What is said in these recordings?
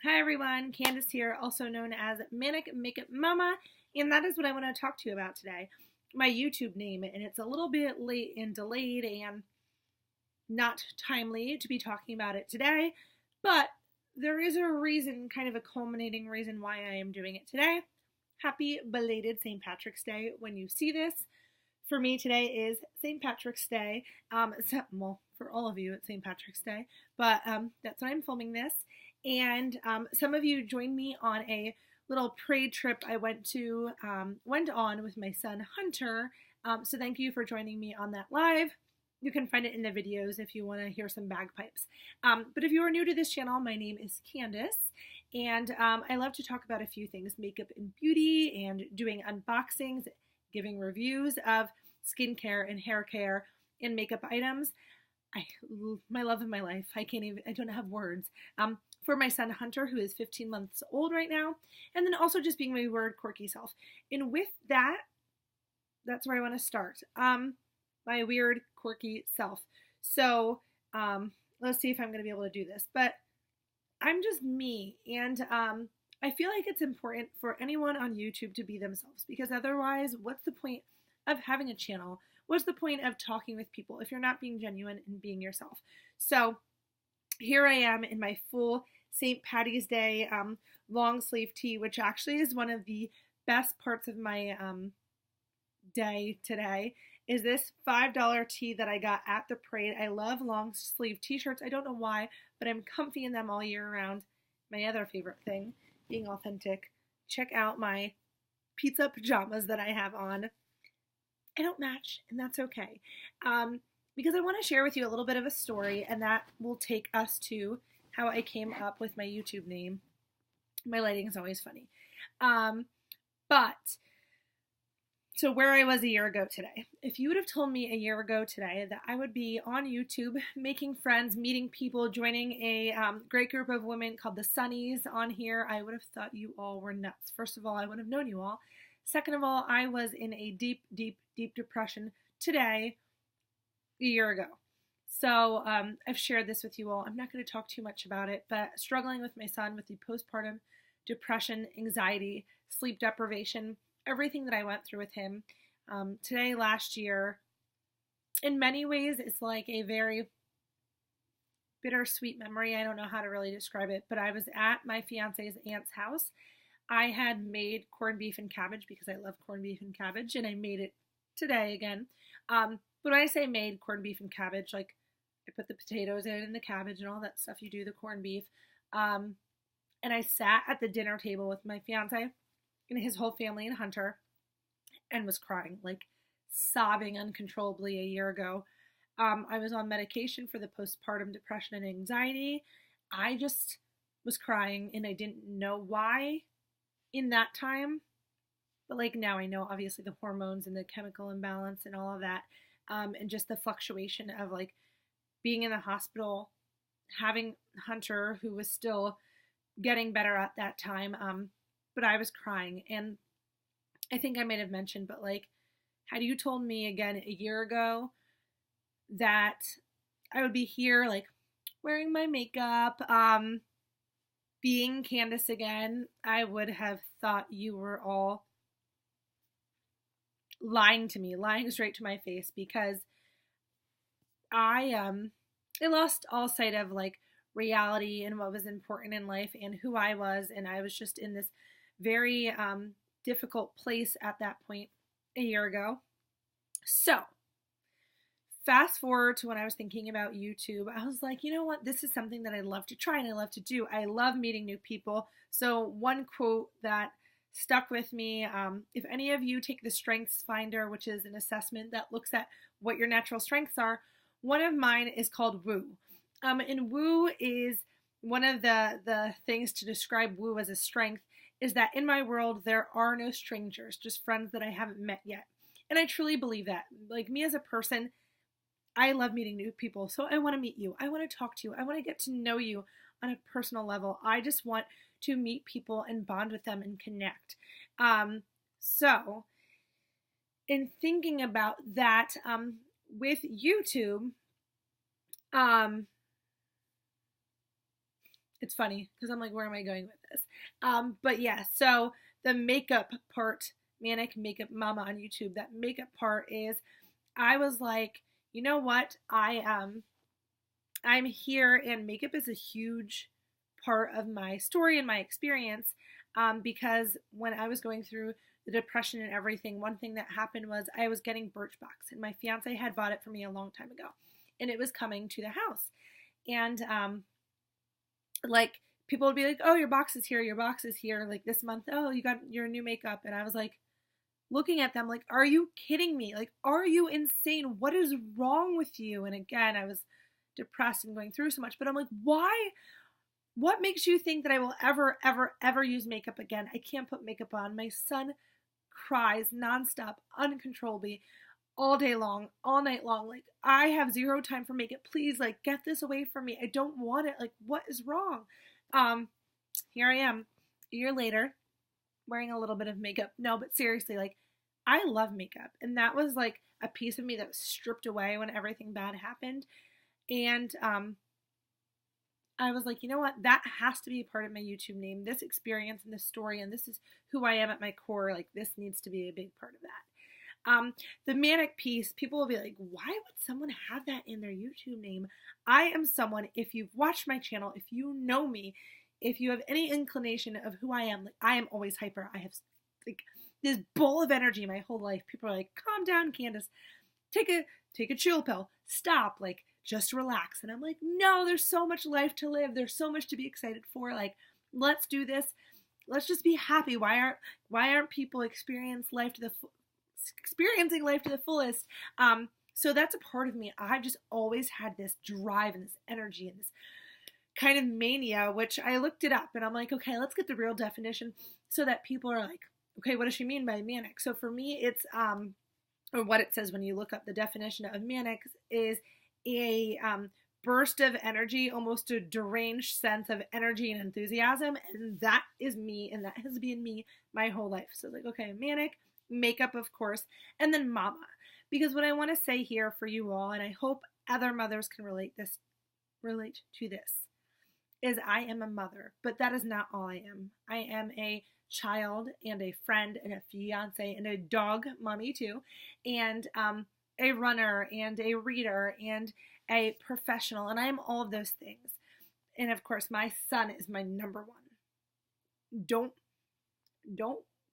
Hi everyone, Candace here, also known as Manic Makeup Mama, and that is what I want to talk to you about today. My YouTube name, and it's a little bit late and delayed and not timely to be talking about it today, but there is a reason, kind of a culminating reason why I am doing it today. Happy belated St. Patrick's Day when you see this. For me today is St. Patrick's Day. Well, for all of you, it's St. Patrick's Day, but that's when I'm filming this. And some of you joined me on a little parade trip I went on with my son Hunter. So thank you for joining me on that live. You can find it in the videos if you want to hear some bagpipes. But if you are new to this channel, my name is Candace, and I love to talk about a few things: makeup and beauty, and doing unboxings, giving reviews of skincare and hair care and makeup items. My love of my life. I don't have words. For my son Hunter, who is 15 months old right now, and then also just being my weird, quirky self. And with that, that's where I want to start. My weird, quirky self. So let's see if I'm going to be able to do this. But I'm just me, and I feel like it's important for anyone on YouTube to be themselves, because otherwise, what's the point of having a channel? What's the point of talking with people if you're not being genuine and being yourself? So here I am in my full St. Patty's Day long sleeve tee, which actually is one of the best parts of my day today, is this $5 tee that I got at the parade. I love long sleeve t-shirts. I don't know why, but I'm comfy in them all year round. My other favorite thing, being authentic. Check out my pizza pajamas that I have on. I don't match, and that's okay. Because I want to share with you a little bit of a story, and that will take us to how I came up with my YouTube name. My lighting is always funny. So where I was a year ago today. If you would have told me a year ago today that I would be on YouTube, making friends, meeting people, joining a great group of women called the Sunnies on here, I would have thought you all were nuts. First of all, I would have known you all. Second of all, I was in a deep, deep, deep depression today, a year ago. So I've shared this with you all. I'm not going to talk too much about it, but struggling with my son with the postpartum depression, anxiety, sleep deprivation, everything that I went through with him today, last year, in many ways, it's like a very bittersweet memory. I don't know how to really describe it, but I was at my fiance's aunt's house. I had made corned beef and cabbage because I love corned beef and cabbage, and I made it today again. But when I say made corned beef and cabbage, like I put the potatoes in and the cabbage and all that stuff you do, the corned beef. And I sat at the dinner table with my fiance and his whole family and Hunter and was crying, like sobbing uncontrollably a year ago. I was on medication for the postpartum depression and anxiety. I just was crying, and I didn't know why in that time, but like now I know, obviously, the hormones and the chemical imbalance and all of that, and just the fluctuation of like being in the hospital, having Hunter, who was still getting better at that time, but I was crying. And I think I might have mentioned, but like, had you told me again a year ago that I would be here, like wearing my makeup, being Candace again, I would have thought you were all lying to me, lying straight to my face, because I lost all sight of like reality and what was important in life and who I was, and I was just in this very difficult place at that point a year ago. So fast forward to when I was thinking about YouTube, I was like, you know what? This is something that I love to try and I love to do. I love meeting new people. So one quote that stuck with me, if any of you take the Strengths Finder, which is an assessment that looks at what your natural strengths are, one of mine is called woo. And woo is one of the things to describe woo as a strength is that in my world, there are no strangers, just friends that I haven't met yet. And I truly believe that. Like me as a person, I love meeting new people, so I want to meet you. I want to talk to you. I want to get to know you on a personal level. I just want to meet people and bond with them and connect. So in thinking about that, with YouTube, it's funny because I'm like, where am I going with this? But yeah, so the makeup part, Manic Makeup Mama on YouTube, that makeup part is, I was like, you know what? I'm here, and makeup is a huge part of my story and my experience, because when I was going through the depression and everything, one thing that happened was I was getting Birchbox, and my fiance had bought it for me a long time ago, and it was coming to the house, and like people would be like, "Oh, your box is here, your box is here." Like this month, "Oh, you got your new makeup," and I was like, looking at them like, are you kidding me? Like, are you insane? What is wrong with you? And again, I was depressed and going through so much, but I'm like, why? What makes you think that I will ever, ever, ever use makeup again? I can't put makeup on. My son cries nonstop, uncontrollably, all day long, all night long. Like, I have zero time for makeup. Please, like, get this away from me. I don't want it. Like, what is wrong? Here I am, a year later, wearing a little bit of makeup. No, but seriously, like, I love makeup. And that was like a piece of me that was stripped away when everything bad happened. And I was like, you know what? That has to be a part of my YouTube name. This experience and this story, and this is who I am at my core. Like, this needs to be a big part of that. The manic piece, people will be like, why would someone have that in their YouTube name? I am someone, if you've watched my channel, if you know me, if you have any inclination of who I am, like, I am always hyper. I have like this bowl of energy my whole life. People are like, calm down, Candace. Take a chill pill. Stop. Like, just relax. And I'm like, no, there's so much life to live. There's so much to be excited for. Like, let's do this. Let's just be happy. Why aren't people experiencing life to the fullest? So that's a part of me. I've just always had this drive and this energy and this kind of mania, which I looked it up and I'm like, okay, let's get the real definition so that people are like, okay, what does she mean by manic? So for me, it's, or what it says when you look up the definition of manic is a burst of energy, almost a deranged sense of energy and enthusiasm. And that is me, and that has been me my whole life. So like, okay, manic, makeup, of course, and then mama. Because what I want to say here for you all, and I hope other mothers can relate to this, is I am a mother, but that is not all I am. I am a child and a friend and a fiance and a dog mommy too, and a runner and a reader and a professional, and I am all of those things. And of course, my son is my number one. Don't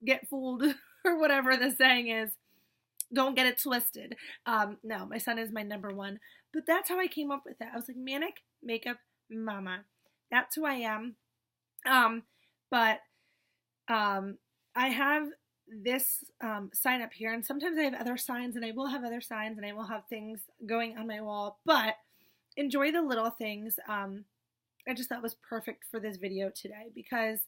get fooled or whatever the saying is. Don't get it twisted. No, my son is my number one. But that's how I came up with it. I was like, manic makeup mama. That's who I am. I have this sign up here, and sometimes I have other signs, and I will have other signs, and I will have things going on my wall, but enjoy the little things. I just thought was perfect for this video today because,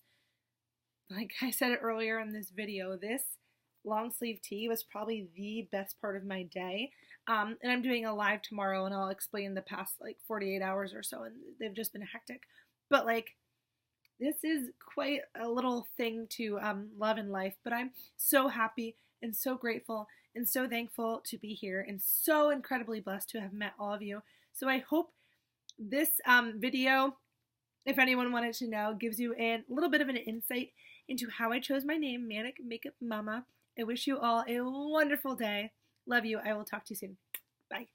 like I said it earlier in this video, this long sleeve tee was probably the best part of my day. And I'm doing a live tomorrow, and I'll explain the past like 48 hours or so, and they've just been hectic. But like, this is quite a little thing to love in life, but I'm so happy and so grateful and so thankful to be here and so incredibly blessed to have met all of you. So I hope this video, if anyone wanted to know, gives you a little bit of an insight into how I chose my name, Manic Makeup Mama. I wish you all a wonderful day. Love you. I will talk to you soon. Bye.